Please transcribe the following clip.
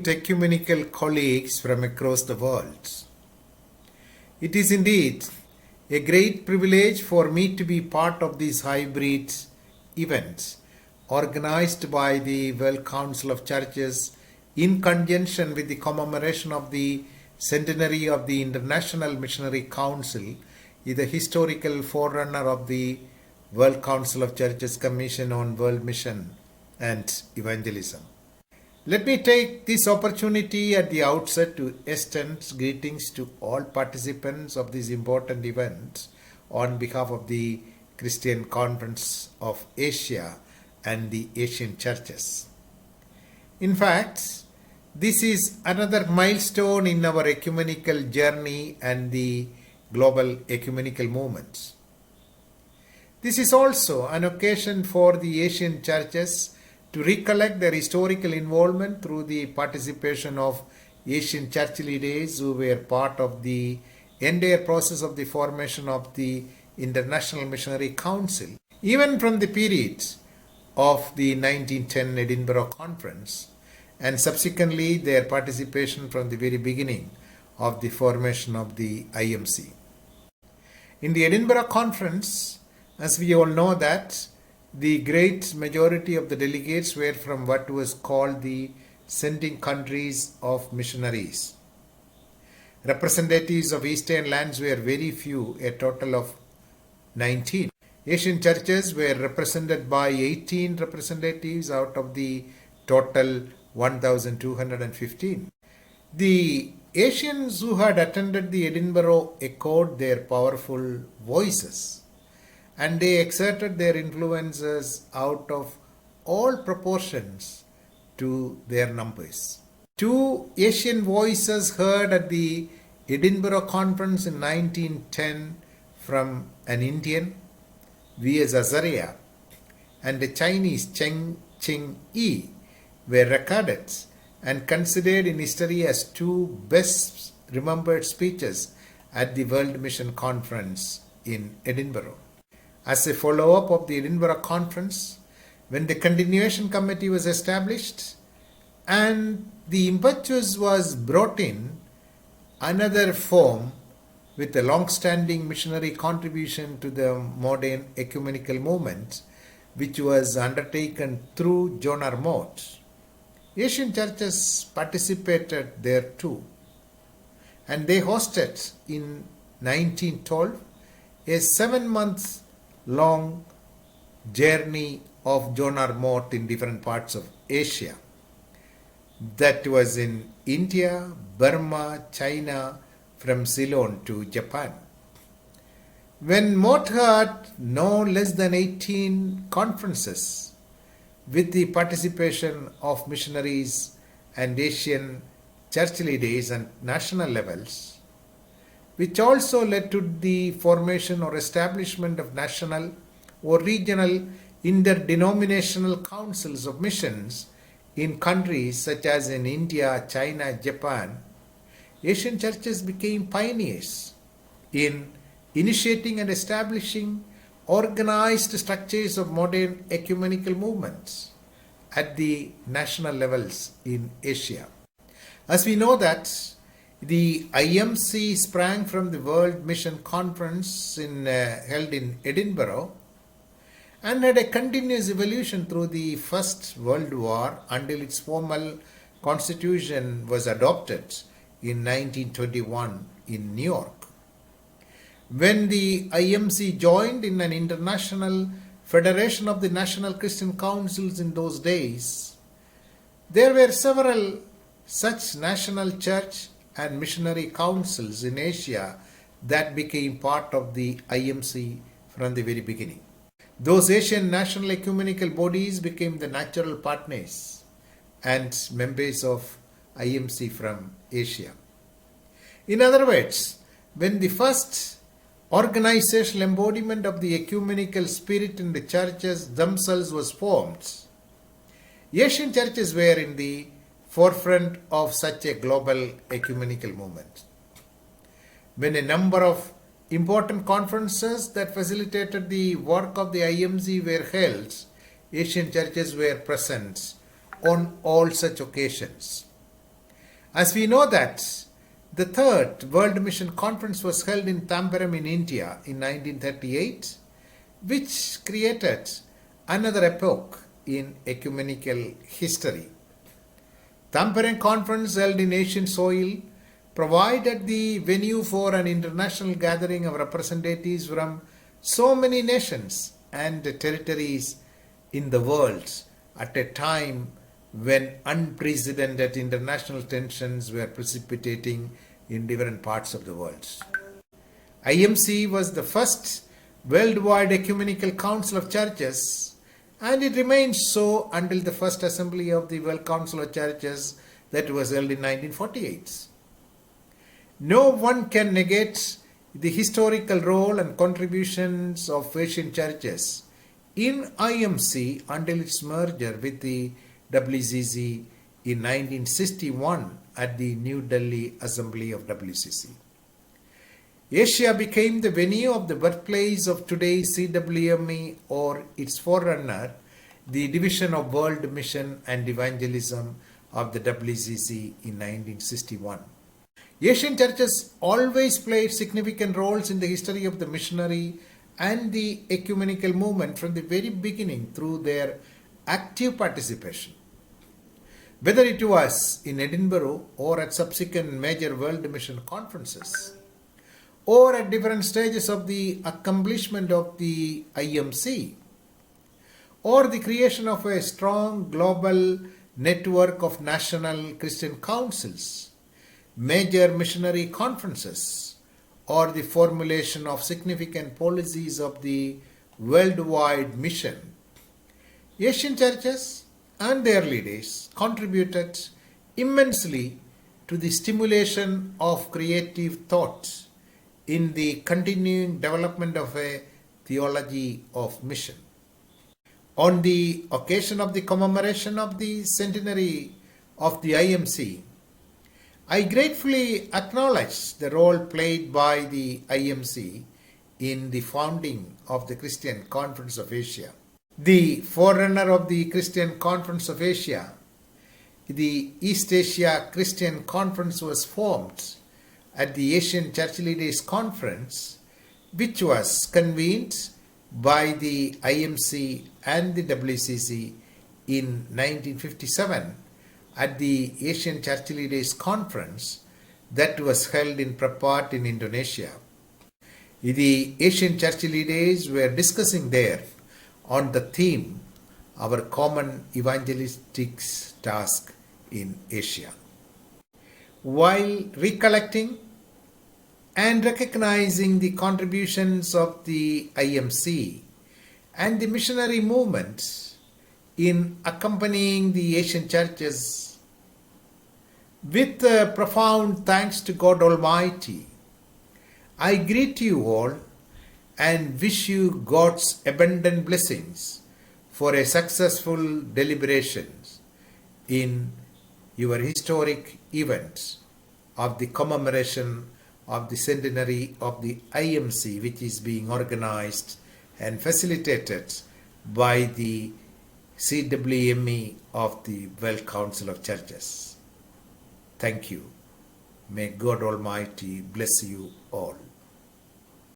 Ecumenical colleagues from across the world. It is indeed a great privilege for me to be part of these hybrid events organized by the World Council of Churches in conjunction with the commemoration of the centenary of the International Missionary Council, is the historical forerunner of the World Council of Churches Commission on World Mission and Evangelism. Let me take this opportunity at the outset to extend greetings to all participants of this important event on behalf of the Christian Conference of Asia and the Asian churches. In fact, this is another milestone in our ecumenical journey and the global ecumenical movement. This is also an occasion for the Asian churches to recollect their historical involvement through the participation of Asian church leaders who were part of the entire process of the formation of the International Missionary Council, even from the period of the 1910 Edinburgh Conference, and subsequently their participation from the very beginning of the formation of the IMC. In the Edinburgh Conference, as we all know that the great majority of the delegates were from what was called the sending countries of missionaries. Representatives of Eastern lands were very few, a total of 19. Asian churches were represented by 18 representatives out of the total 1,215. The Asians who had attended the Edinburgh echoed their powerful voices, and they exerted their influences out of all proportions to their numbers. Two Asian voices heard at the Edinburgh Conference in 1910 from an Indian, V.S. Azaria, and a Chinese, Cheng Ching-yi, were recorded and considered in history as two best remembered speeches at the World Mission Conference in Edinburgh. As a follow-up of the Edinburgh Conference, when the continuation committee was established and the impetus was brought in another form with a long-standing missionary contribution to the modern ecumenical movement, which was undertaken through John R. Mott, Asian churches participated there too, and they hosted in 1912 a 7-month long journey of John R. Mott in different parts of Asia. That was in India, Burma, China, from Ceylon to Japan. When Mott had no less than 18 conferences with the participation of missionaries and Asian church leaders and national levels, which also led to the formation or establishment of national or regional interdenominational councils of missions in countries such as in India, China, Japan. Asian churches became pioneers in initiating and establishing organized structures of modern ecumenical movements at the national levels in Asia. As we know that the IMC sprang from the World Mission Conference held in Edinburgh and had a continuous evolution through the First World War until its formal constitution was adopted in 1921 in New York. When the IMC joined in an international federation of the national Christian councils in those days, there were several such national church and missionary councils in Asia that became part of the IMC from the very beginning. Those Asian national ecumenical bodies became the natural partners and members of IMC from Asia. In other words, when the first organizational embodiment of the ecumenical spirit in the churches themselves was formed, Asian churches were in the forefront of such a global ecumenical movement. When a number of important conferences that facilitated the work of the IMC were held, Asian churches were present on all such occasions. As we know that the third World Mission Conference was held in Tambaram in India in 1938, which created another epoch in ecumenical history. Tampere Conference held in Asian soil provided the venue for an international gathering of representatives from so many nations and territories in the world at a time when unprecedented international tensions were precipitating in different parts of the world. IMC was the first worldwide ecumenical council of churches, and it remained so until the first assembly of the World Council of Churches that was held in 1948. No one can negate the historical role and contributions of Asian churches in IMC until its merger with the WCC in 1961 at the New Delhi Assembly of WCC. Asia became the venue of the birthplace of today's CWME, or its forerunner, the Division of World Mission and Evangelism of the WCC in 1961. Asian churches always played significant roles in the history of the missionary and the ecumenical movement from the very beginning through their active participation. Whether it was in Edinburgh or at subsequent major world mission conferences, or at different stages of the accomplishment of the IMC, or the creation of a strong global network of national Christian councils, major missionary conferences, or the formulation of significant policies of the worldwide mission, Asian churches and their leaders contributed immensely to the stimulation of creative thought in the continuing development of a theology of mission. On the occasion of the commemoration of the centenary of the IMC, I gratefully acknowledge the role played by the IMC in the founding of the Christian Conference of Asia. The forerunner of the Christian Conference of Asia, the East Asia Christian Conference, was formed at the Asian Church Leaders Conference, which was convened by the IMC and the WCC in 1957 at the Asian Church Leaders Conference that was held in Prapat in Indonesia. The Asian Church leaders were discussing there on the theme, Our Common Evangelistic Task in Asia. While recollecting and recognizing the contributions of the IMC and the missionary movement in accompanying the Asian churches, with profound thanks to God Almighty, I greet you all and wish you God's abundant blessings for a successful deliberations in your historic event of the commemoration of the centenary of the IMC, which is being organized and facilitated by the CWME of the World Council of Churches. Thank you. May God Almighty bless you all.